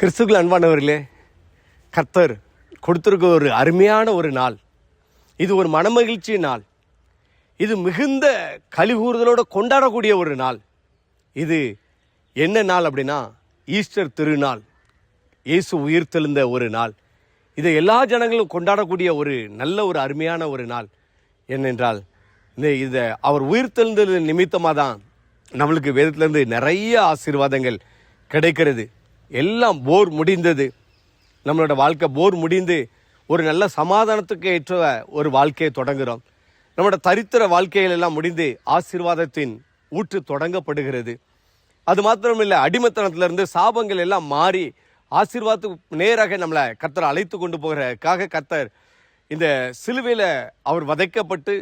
கிறிஸ்துவுக்குள் அன்பானவர்களே, கர்த்தர் கொடுத்திருக்க ஒரு அருமையான ஒரு நாள். இது ஒரு மனமகிழ்ச்சி நாள். இது மிகுந்த கலிகூறுதலோடு கொண்டாடக்கூடிய ஒரு நாள். இது என்ன நாள் அப்படின்னா, ஈஸ்டர் திருநாள். இயேசு உயிர்த்தெழுந்த ஒரு நாள். இதை எல்லா ஜனங்களும் கொண்டாடக்கூடிய ஒரு நல்ல ஒரு அருமையான ஒரு நாள். என்னென்றால், இதை அவர் உயிர்த்தெழுந்தது நிமித்தமாக தான் நம்மளுக்கு வேதத்திலேருந்து நிறைய ஆசீர்வாதங்கள் கிடைக்கிறது. எல்லாம் போர் முடிந்தது. நம்மளோட வாழ்க்கை போர் முடிந்து ஒரு நல்ல சமாதானத்துக்கு ஏற்ற ஒரு வாழ்க்கையை தொடங்குகிறோம். நம்மளோட தரித்திர வாழ்க்கைகள் எல்லாம் முடிந்து ஆசீர்வாதத்தின் ஊற்று தொடங்கப்படுகிறது. அது மாத்திரமில்லை, அடிமைத்தனத்திலிருந்து சாபங்கள் எல்லாம் மாறி ஆசீர்வாதத்துக்கு நேராக நம்மளை கர்த்தர் அழைத்து கொண்டு போகிறதுக்காக கர்த்தர் இந்த சிலுவையில் அவர் வதைக்கப்பட்டு,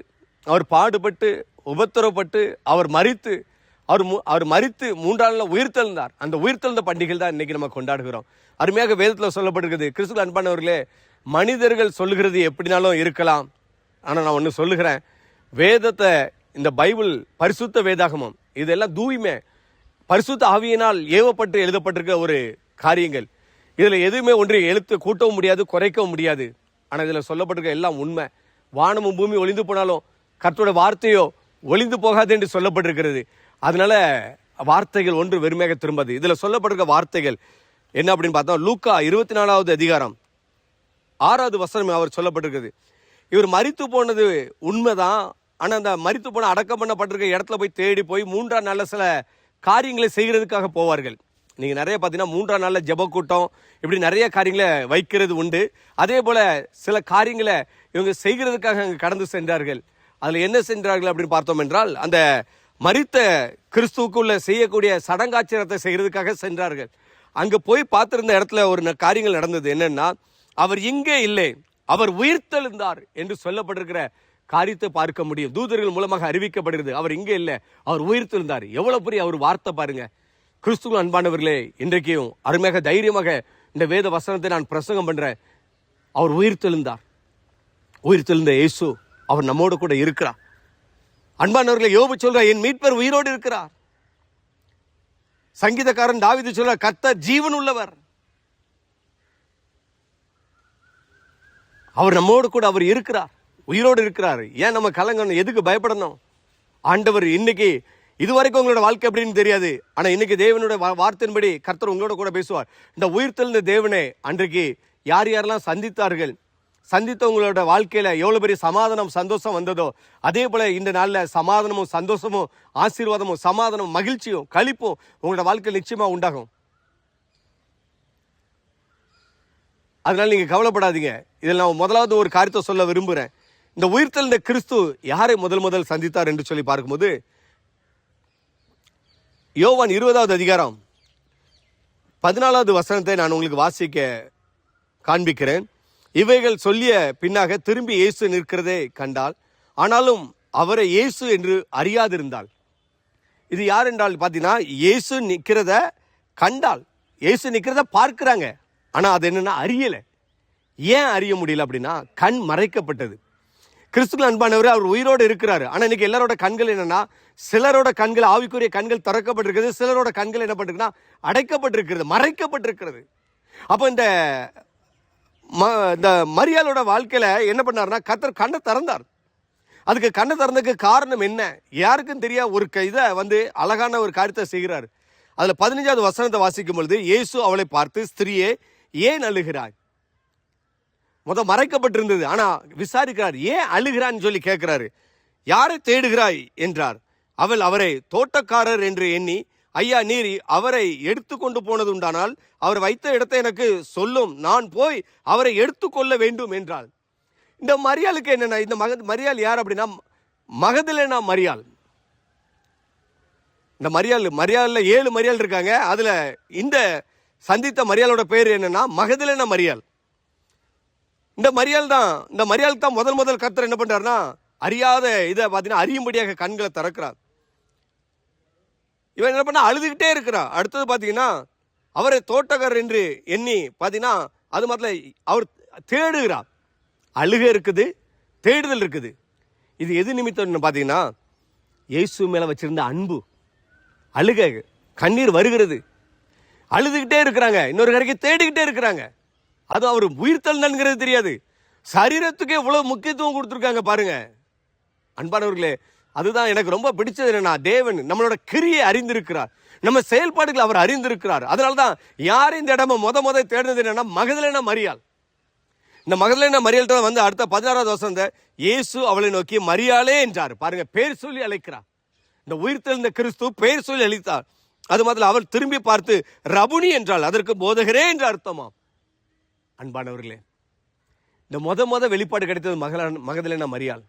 அவர் பாடுபட்டு, உபத்திரப்பட்டு, அவர் மரித்து 3ஆம் நாள் உயிர்த்தெழுந்தார். அந்த உயிர்த்தெழுந்த பண்டிகை தான் இன்னைக்கு நம்ம கொண்டாடுகிறோம். அருமையாக வேதத்தில் சொல்லப்பட்டிருக்குது. கிறிஸ்துவுக்குள் அன்பானவர்களே, மனிதர்கள் சொல்லுகிறது எப்படினாலும் இருக்கலாம். ஆனால் நான் ஒன்று சொல்லுகிறேன், வேதத்தை, இந்த பைபிள் பரிசுத்த வேதாகமம், இதெல்லாம் தூய்மை பரிசுத்த ஆவியினால் ஏவப்பட்டு எழுதப்பட்டிருக்க ஒரு காரியங்கள். இதில் எதுவுமே ஒன்று எழுத்து கூட்டவும் முடியாது, குறைக்கவும் முடியாது. ஆனால் இதில் சொல்லப்பட்டிருக்க எல்லாம் உண்மை. வானமும் பூமி ஒளிந்து போனாலும் கர்த்தருடைய வார்த்தையோ ஒளிந்து போகாது என்று சொல்லப்பட்டிருக்கிறது. அதனால வார்த்தைகள் ஒன்று வெறுமையாக திரும்பாது. இதில் சொல்லப்பட்டிருக்க வார்த்தைகள் என்ன அப்படின்னு பார்த்தா, லூக்கா 24வது அதிகாரம் 6வது வசனம் அவர் சொல்லப்பட்டிருக்குது. இவர் மரித்து போனது உண்மைதான். ஆனால் அந்த மரித்து போன அடக்கம் பண்ணப்பட்டிருக்க இடத்துல போய் தேடி போய் 3ஆம் நாளில் சில காரியங்களை செய்கிறதுக்காக போவார்கள். நீங்கள் நிறைய பார்த்தீங்கன்னா 3ஆம் நாளில் ஜெப கூட்டம், இப்படி நிறைய காரியங்களை வைக்கிறது உண்டு. அதே போல் சில காரியங்களை இவங்க செய்கிறதுக்காக அங்கே கடந்து சென்றார்கள். அதில் என்ன சென்றார்கள் அப்படின்னு பார்த்தோம் என்றால், அந்த மரித்த கிறிஸ்துவுக்குள்ள செய்யக்கூடிய சடங்காச்சாரத்தை செய்கிறதுக்காக சென்றார்கள். அங்கே போய் பார்த்திருந்த இடத்துல ஒரு காரியங்கள் நடந்தது. என்னன்னா, அவர் இங்கே இல்லை, அவர் உயிர்த்தெழுந்தார் என்று சொல்லப்பட்டிருக்கிற காரியத்தை பார்க்க முடியும். தூதர்கள் மூலமாக அறிவிக்கப்படுகிறது. அவர் இங்கே இல்லை, அவர் உயிர்த்தெழுந்தார். எவ்வளவு பெரிய அவர் வார்த்தை பாருங்க. கிறிஸ்துவுக்குள் அன்பானவர்களே, இன்றைக்கும் அருமையாக தைரியமாக இந்த வேத வசனத்தை நான் பிரசங்கம் பண்றேன். அவர் உயிர்த்தெழுந்தார். உயிர்த்தெழுந்த இயேசு அவர் நம்மோடு கூட இருக்கிறார். அன்பானவர்களை, யோபு சொல்றார், என் மீட்பர் உயிரோடு இருக்கிறார். சங்கீதக்காரன் தாவீது சொல்றார், கர்த்தர் ஜீவன் உள்ளவர். அவர் நம்மோடு கூட அவர் இருக்கிறார், உயிரோடு இருக்கிறார். ஏன் நம்ம கலங்கணும்? எதுக்கு பயப்படணும்? ஆண்டவர் இன்னைக்கு, இதுவரைக்கும் உங்களோட வாழ்க்கை எப்படின்னு தெரியாது, ஆனா இன்னைக்கு தேவனுடைய வார்த்தையின்படி கர்த்தர் உங்களோட கூட பேசுவார். இந்த உயிர்த்தெழுந்த தேவனே அன்றைக்கு யார் யாரெல்லாம் சந்தித்தவங்களோட வாழ்க்கையில எவ்வளவு பெரிய சமாதானம் சந்தோஷம் வந்ததோ, அதே போல இந்த நாளில் சமாதானமும் சந்தோஷமும் ஆசீர்வாதமும் சமாதானமும் மகிழ்ச்சியும் களிப்பும் உங்களோட வாழ்க்கையில் நிச்சயமா உண்டாகும். அதனால நீங்க கவலைப்படாதீங்க. இதில் நான் முதலாவது ஒரு காரியத்தை சொல்ல விரும்புகிறேன். இந்த உயிர்த்தெழுந்த கிறிஸ்து யாரை முதல் சந்தித்தார் என்று சொல்லி பார்க்கும்போது, யோவான் 20வது அதிகாரம் 14வது வசனத்தை நான் உங்களுக்கு வாசிக்க காண்பிக்கிறேன். இவைகள் சொல்லிய பின்னாக திரும்பி இயேசு நிற்கிறதே கண்டாள், ஆனாலும் அவரை இயேசு என்று அறியாதிருந்தாள். இது யார் என்றால் பார்த்தீங்கன்னா, இயேசு நிற்கிறத கண்டாள், இயேசு நிற்கிறத பார்க்கிறாங்க. ஆனால் அது என்னன்னா அறியலை. ஏன் அறிய முடியல அப்படின்னா, கண் மறைக்கப்பட்டது. கிறிஸ்துவுக்குள் அன்பானவர், அவர் உயிரோடு இருக்கிறாரு. ஆனால் இன்னைக்கு எல்லாரோட கண்கள் என்னன்னா, சிலரோட கண்கள், ஆவிக்குரிய கண்கள் திறக்கப்பட்டிருக்கிறது, சிலரோட கண்கள் என்ன பண்ணிருக்குன்னா அடைக்கப்பட்டிருக்கிறது, மறைக்கப்பட்டிருக்கிறது. அப்போ இந்த மரியாளோட வாழ்க்கையில என்ன பண்ணார்னா, கர்த்தர் கண்ணை திறந்தார். அதுக்கு கண்ணை திறந்ததுக்கு காரணம் என்ன? யாருக்கும் தெரியா ஒரு இதை அழகான ஒரு காரியத்தை செய்கிறார். அதுல 15வது வசனத்தை வாசிக்கும் பொழுது, இயேசு அவளை பார்த்து, ஸ்திரியே ஏன் அழுகிறாய்? மறைக்கப்பட்டிருந்தது, ஆனா விசாரிக்கிறார். ஏன் அழுகிறான்னு சொல்லி கேட்கிறாரு. யாரை தேடுகிறாய் என்றார். அவள் அவரை தோட்டக்காரர் என்று எண்ணி, ஐயா, நீர் அவரை எடுத்து கொண்டு போனது உண்டானால் அவர் வைத்த இடத்தை எனக்கு சொல்லும், நான் போய் அவரை எடுத்துக்கொள்ள வேண்டும் என்றாள். இந்த மரியாளுக்கு என்னன்னா, இந்த மரியாள் யார் அப்படின்னா, மகதலேனா மரியாள். இந்த மரியாள்ல 7 மரியாள் இருக்காங்க. அதுல இந்த சந்தித்த மரியாளோட பேர் என்னன்னா மகதலேனா மரியாள். இந்த மரியாளுக்கு தான் முதல் கர்த்தர் என்ன பண்றாருன்னா, அறியாத இதை பார்த்தீங்கன்னா அறியும்படியாக கண்களை திறக்கிறார். இவன் என்ன பண்ண அழுதுகிட்டே இருக்கிறா. அடுத்தது பார்த்தீங்கன்னா, அவரை தோட்டக்காரர் என்று எண்ணி பார்த்தீங்கன்னா, அது மாதிரி அவர் தேடுகிறார். அழுகை இருக்குது, தேடுதல் இருக்குது. இது எது நிமித்தம்னு பார்த்தீங்கன்னா, இயேசு மேலே வச்சிருந்த அன்பு. அழுகை, கண்ணீர் வருகிறது. அழுதுகிட்டே இருக்கிறாங்க, இன்னொரு கரைக்கு தேடிக்கிட்டே இருக்கிறாங்க. அது அவர் உயிர்த்தெழுந்தான்ங்கிறது தெரியாது. சரீரத்துக்கு எவ்வளவு முக்கியத்துவம் கொடுத்துருக்காங்க பாருங்க அன்பானவர்களே. அதுதான் எனக்கு ரொம்ப பிடிச்சது. என்னன்னா, தேவன் நம்மளோட கிரியை அறிந்திருக்கிறார், நம்ம செயல்பாடுகளை அவர் அறிந்திருக்கிறார். அதனால்தான் யாரும் இந்த இடமா முத தேடினது என்னன்னா மகதலேனா மரியாள். இந்த மகதலேனா மரியாள்கிட்ட வந்து அடுத்த 16வது வசனம், இயேசு அவளை நோக்கி மரியாளே என்றார். பாருங்க, பேர் சொல்லி அழைக்கிறார். இந்த உயிர்த்தெழுந்த கிறிஸ்து பேர் சொல்லி அழைத்தார். அது மாதிரி அவள் திரும்பி பார்த்து ரபுனி என்றாள். அதற்கு போதகரே என்று அர்த்தமாம். அன்பானவர்களே, இந்த முத வெளிப்பாடு கிடைத்தது மகதலேனா மரியாள்.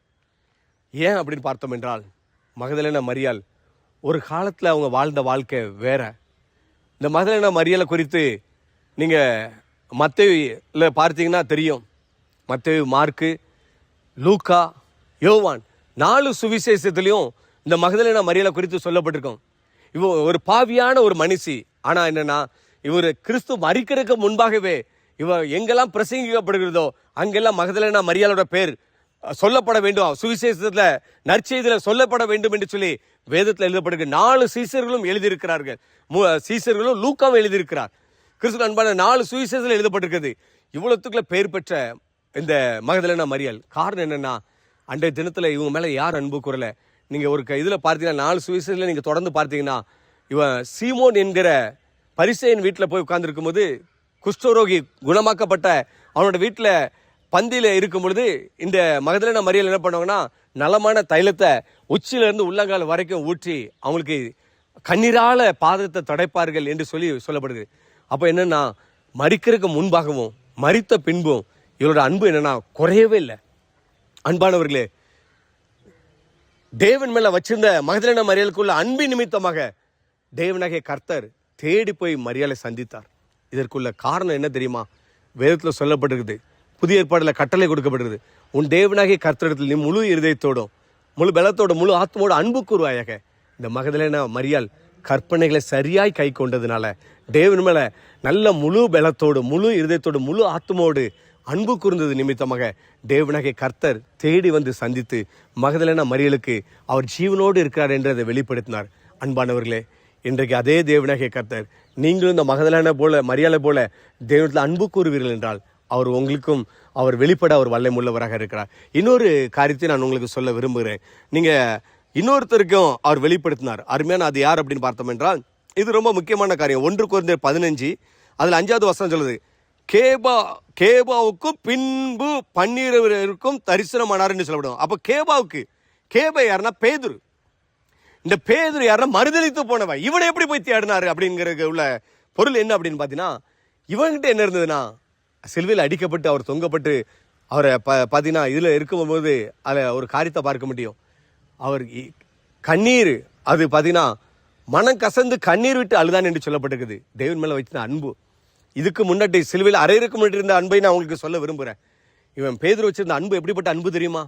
ஏன் அப்படின்னு பார்த்தோம் என்றால், மகதலேனா மரியாள் ஒரு காலத்தில் அவங்க வாழ்ந்த வாழ்க்கை வேற. இந்த மகதலேனா மரியாளை குறித்து நீங்கள் மத்தேயுல பார்த்தீங்கன்னா தெரியும். மத்தேயு, மார்க்கு, லூக்கா, யோவான் 4 சுவிசேஷத்துலையும் இந்த மகதலேனா மரியாளை குறித்து சொல்லப்பட்டிருக்கும். இவ ஒரு பாவியான ஒரு மனுஷி. ஆனால் என்னன்னா, இவர் கிறிஸ்து மரிக்கிறதுக்கு முன்பாகவே இவ எங்கெல்லாம் பிரசங்கிக்கப்படுகிறதோ அங்கெல்லாம் மகதலேனா மரியாளோட பேர் சொல்லப்பட வேண்டும், சுவிசேஷத்துல நற்செய்தியில சொல்லப்பட வேண்டும் என்று சொல்லி வேதத்தில் எழுதப்படுகிற 4 சீசர்களும் எழுதியிருக்கிறார்கள். சீசர்களும் லூக்காவும் எழுதியிருக்கிறார். கிறிஸ்து அன்பான 4 சுவிசேஷத்தில் எழுதப்பட்டிருக்கிறது. இவ்வளவுக்குள்ள பெயர் பெற்ற இந்த மகதலேனா மரியாள். காரணம் என்னன்னா, அன்றைய தினத்துல இவங்க மேல யார் அன்பு கூறல. நீங்க ஒரு இதுல பார்த்தீங்கன்னா 4 சுவிசேஷத்துல நீங்க தொடர்ந்து பார்த்தீங்கன்னா, இவன் சீமோன் என்கிற பரிசேயன் வீட்டில் போய் உட்கார்ந்து இருக்கும் போது, குஷ்டரோகி குணமாக்கப்பட்ட அவனோட வீட்டில் பந்தியில இருக்கும் பொழுது இந்த மகதலேனா மரியாள் என்ன பண்ணுவாங்கன்னா, நலமான தைலத்தை உச்சியில இருந்து உள்ளங்கால் வரைக்கும் ஊற்றி அவங்களுக்கு கண்ணீரால பாதத்தை தடைப்பார்கள் என்று சொல்லப்படுது. அப்ப என்னன்னா, மரிக்கிறதுக்கு முன்பாகவும் மரித்த பின்பும் இவரோட அன்பு என்னன்னா குறையவே இல்லை. அன்பானவர்களே, தேவன் மேல வச்சிருந்த மகதலேனா மரியாளுக்குள்ள அன்பின் நிமித்தமாக தேவனாகிய கர்த்தர் தேடி போய் மரியாளை சந்தித்தார். இதற்குள்ள காரணம் என்ன தெரியுமா? வேதத்தில் சொல்லப்பட்டிருக்குது, புதிய ஏற்பாடுல கட்டளை கொடுக்கப்பட்டிருக்குது. உன் தேவனாகிய கர்த்தரிடத்தில் நீ முழு இருதயத்தோடும் முழு பலத்தோடும் முழு ஆத்மோடு அன்பு கூறுவாயாக. இந்த மகதலேனா மரியாள் கற்பனைகளை சரியாய் கை கொண்டதுனால தேவன் மேல நல்ல முழு பலத்தோடு முழு இருதயத்தோடு முழு ஆத்மோடு அன்பு கூர்ந்தது நிமித்தமாக தேவனாகிய கர்த்தர் தேடி வந்து சந்தித்து மகதலேனா மரியாளுக்கு அவர் ஜீவனோடு இருக்கிறார் என்று அதை வெளிப்படுத்தினார். அன்பானவர்களே, இன்றைக்கு அதே தேவனாகிய கர்த்தர் நீங்களும் இந்த மகதலேனா போல மரியாளை போல தேவனத்தில் அன்பு கூறுவீர்கள் என்றால் அவர் உங்களுக்கும் அவர் வெளிப்பட அவர் வல்லமை உள்ளவராக இருக்கிறார். இன்னொரு காரியத்தை நான் உங்களுக்கு சொல்ல விரும்புகிறேன். நீங்க இன்னொருத்தருக்கும் அவர் வெளிப்படுத்தினார். அருமையான அது யார் அப்படின்னு பார்த்தோம் என்றால், இது ரொம்ப முக்கியமான காரியம். 1 கொரிந்தியர் 15 அதில் 5வது வசனம் சொல்லுது, கேபாவுக்கும் பின்பு 12 தரிசனமானார் என்று சொல்லப்படும். அப்ப கேபா யாருன்னா பேதுரு. இந்த பேதுரு யாருன்னா மறுதலித்து போனவன். இவனை எப்படி போய் தேடினாரு அப்படிங்கிற உள்ள பொருள் என்ன அப்படின்னு பார்த்தீங்கன்னா, இவன்கிட்ட என்ன இருந்ததுன்னா, சிலுவையில் அடிக்கப்பட்டு அவர் தொங்கப்பட்டு அவரை பார்த்தீங்கன்னா இதில் இருக்கும்போது அதில் ஒரு காரியத்தை பார்க்க முடியும். அவர் கண்ணீர், அது பார்த்தீங்கன்னா மனம் கசந்து கண்ணீர் விட்டு அழுதான் என்று சொல்லப்பட்டிருக்குது. தேவன் மேலே வச்சிருந்த அன்பு. இதுக்கு முன்னாடி சிலுவையில் அறையிற்கு முன்னாடி இருந்த அன்பை நான் உங்களுக்கு சொல்ல விரும்புகிறேன். இவன் பேதுரு வச்சிருந்த அன்பு எப்படிப்பட்ட அன்பு தெரியுமா?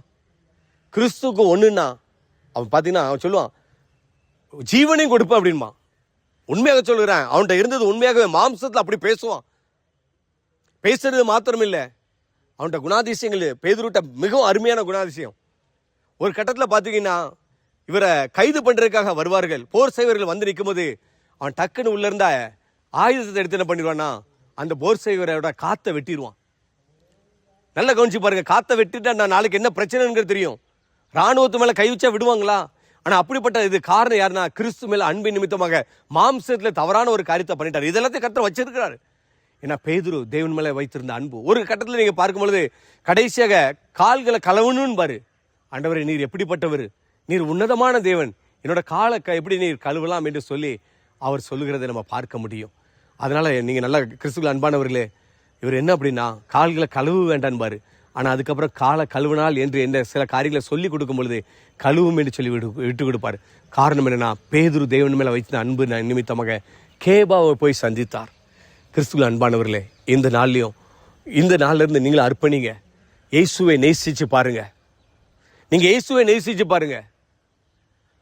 கிறிஸ்துக்கு ஒன்றுன்னா அவன் பார்த்தீங்கன்னா அவன் சொல்லுவான், ஜீவனையும் கொடுப்பேன் அப்படின்மா. உண்மையாக சொல்லுறேன், அவன்கிட்ட இருந்தது உண்மையாகவே மாம்சத்தில் அப்படி பேசுவான். பேசுறது மாத்திரம் இல்லை, அவன்கிட்ட குணாதிசயங்கள் பேதுருட்ட மிகவும் அருமையான குணாதிசயம். ஒரு கட்டத்தில் பார்த்தீங்கன்னா இவரை கைது பண்றதுக்காக வருவார்கள். போர் செய்வர்கள் வந்து நிற்கும் போது அவன் டக்குன்னு உள்ள இருந்த ஆயுதத்தை எடுத்து என்ன பண்ணிடுவான்னா, அந்த போர் செய்வரோட காத்தை வெட்டிடுவான். நல்லா கவனிச்சு பாருங்க, காத்தை வெட்டிட்டா நான் நாளைக்கு என்ன பிரச்சனைங்கிறது தெரியும். ராணுவத்து மேல கை வச்சா விடுவாங்களா? ஆனா அப்படிப்பட்ட இது காரணம் யாருன்னா, கிறிஸ்து மேல அன்பின் நிமித்தமாக மாம்சத்துல தவறான ஒரு காரியத்தை பண்ணிட்டாரு. இதெல்லாத்தையும் கர்த்தர் வச்சிருக்கிறாரு. ஏன்னா பேதுரு தேவன் மேல வைத்திருந்த அன்பு. ஒரு கட்டத்தில் நீங்க பார்க்கும் பொழுது கடைசியாக கால்களை கழுவணும்னு பாரு. ஆண்டவரே, நீர் எப்படிப்பட்டவர், நீர் உன்னதமான தேவன், என்னோட காலை எப்படி நீர் கழுவலாம் என்று சொல்லி அவர் சொல்லுகிறதை நம்ம பார்க்க முடியும். அதனால நீங்க நல்லா கிறிஸ்துவுக்குள் அன்பானவர்களே, இவர் என்ன அப்படின்னா கால்களை கழுவ வேண்டான்னு பாரு. ஆனா அதுக்கப்புறம் காலை கழுவினால் என்று என்ன சில காரியங்களை சொல்லி கொடுக்கும் பொழுது கழுவும் என்று சொல்லி விட்டு கொடுப்பாரு. காரணம் என்னன்னா, பேதுரு தேவன் மேல வைத்த அன்பு நிமித்தமாக கேபாவை போய் சந்தித்தார். கிறிஸ்துவுக்குள் அன்பானவர்களே, இந்த நாள்லயும் இந்த நாள்ல இருந்து நீங்களை அர்ப்பணிங்க. இயேசுவை நேசிச்சு பாருங்க. நீங்க இயேசுவை நேசிச்சு பாருங்க.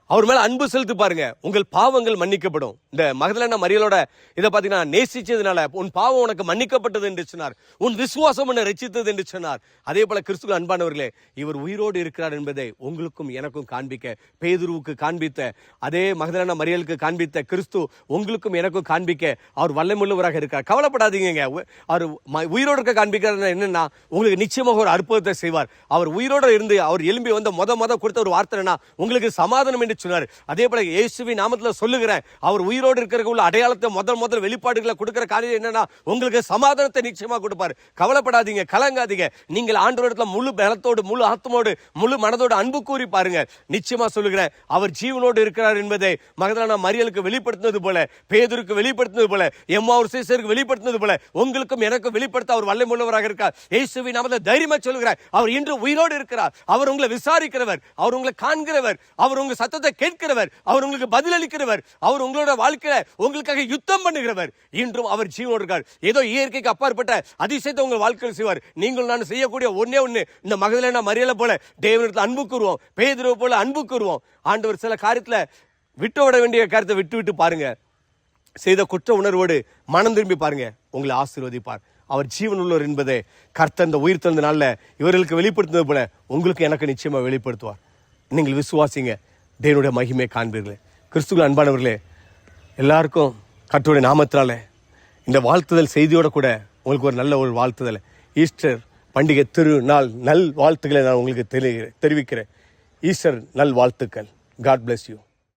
அவர் மேல அன்பு செலுத்தி பாருங்க, உங்கள் பாவங்கள் மன்னிக்கப்படும். இந்த மகதலேனா மரியலோட இதை பார்த்தீங்கன்னா, நேசிச்சதுனால உன் பாவம் உனக்கு மன்னிக்கப்பட்டது என்று சொன்னார், உன் விசுவாசம் உன்னை ரட்சித்தது என்று சொன்னார். அதே போல கிறிஸ்துவுக்கு அன்பானவர்களே, இவர் உயிரோடு இருக்கிறார் என்பதை உங்களுக்கும் எனக்கும் காண்பிக்க, பேதுருவுக்கு காண்பித்த அதே மகதலேனா மரியலுக்கு காண்பித்த கிறிஸ்து உங்களுக்கும் எனக்கும் காண்பிக்க அவர் வல்லமுள்ளவராக இருக்கார். கவலைப்படாதீங்க. அவர் உயிரோடு இருக்க காண்பிக்கிறார் என்னன்னா, உங்களுக்கு நிச்சயமாக ஒரு அற்புதத்தை செய்வார். அவர் உயிரோடு இருந்து அவர் எழும்பி வந்த முத கொடுத்த ஒரு வார்த்தைனா, உங்களுக்கு சமாதானம் என்று சொன்னார். அதே போல இயேசுவின் நாமத்தில் சொல்லுகிறேன், அவர் உயிரோடு இருக்கிற உள்ள அடையாளத்தை முதல் வெளிப்பாடுகளை கொடுக்கிற காரியம் என்னன்னா, உங்களுக்கு சமாதானத்தை நிச்சயமா கொடுப்பார். கவலைப்படாதீங்க, கலங்காதீங்க. நீங்கள் ஆண்டவரிடத்துல முழு பலத்தோடு, முழு ஆத்மோடு, முழு மனதோடு அன்பு கூறி பாருங்க. நிச்சயமா சொல்லுகிறேன், அவர் ஜீவனோடு இருக்கிறார் என்பதை மகதலேனா மரியலுக்கு வெளிப்படுத்தினது போல, பேதுருக்கு வெளிப்படுத்தினது போல, எம்மாவூர் சீசருக்கு வெளிப்படுத்தினது போல உங்களுக்கும் எனக்கும் வெளிப்படுத்த அவர் வல்லமையுள்ளவராக இருக்கார். இயேசுவின் நாமத்தில் தைரியமா சொல்லுகிறார், அவர் இன்று உயிரோடு இருக்கிறார். அவர் உங்களை விசாரிக்கிறவர், அவர் உங்களை காண்கிறவர், அவர் உங்க சத்தத்தை கேட்கிறவர், அவர் உங்களுக்கு பதிலளிக்கிறவர், அவர் உங்களோட வாழ்க்கையில உங்களுக்காக யுத்தம் பண்ணுகிறவர். இன்றும் அவர் ஜீவனோடு இருக்கார். ஏதோ இயற்கைக்கு அப்பாற்பட்ட அதிசயத்தை உங்கள் வாழ்க்கையில் செய்வார். நீங்கள் நான் செய்யக்கூடிய ஒன்னே ஒண்ணு, இந்த மகதலேனா மரியலை போல தேவனிடத்தில் அன்பு கூறுவோம், பேதுருவை போல அன்பு கூறுவோம். ஆண்டவர் சில காரியத்துல விட வேண்டிய காரியத்தை விட்டு பாருங்க. செய்த குற்ற உணர்வோடு மனம் திரும்பி பாருங்க, உங்களை ஆசீர்வதிப்பார். அவர் ஜீவன் உள்ளவர் என்பதை கர்த்தர் இந்த உயிர் தந்த நாள்ல இவர்களுக்கு வெளிப்படுத்தினது போல உங்களுக்கு எனக்கு நிச்சயமா வெளிப்படுத்துவார். நீங்கள் விசுவாசிங்க, தேவனுடைய மகிமை காண்பீர்களே. கிறிஸ்துவுக்குள் அன்பானவர்களே, எல்லாருக்கும் கர்த்தருடைய நாமத்தினால இந்த வாழ்த்துதல் செய்தியோட கூட உங்களுக்கு ஒரு நல்ல ஒரு வாழ்த்துதல், ஈஸ்டர் பண்டிகை திருநாள் நல் வாழ்த்துக்களை நான் உங்களுக்கு தெரிவிக்கிறேன். ஈஸ்டர் நல் வாழ்த்துக்கள். God bless you.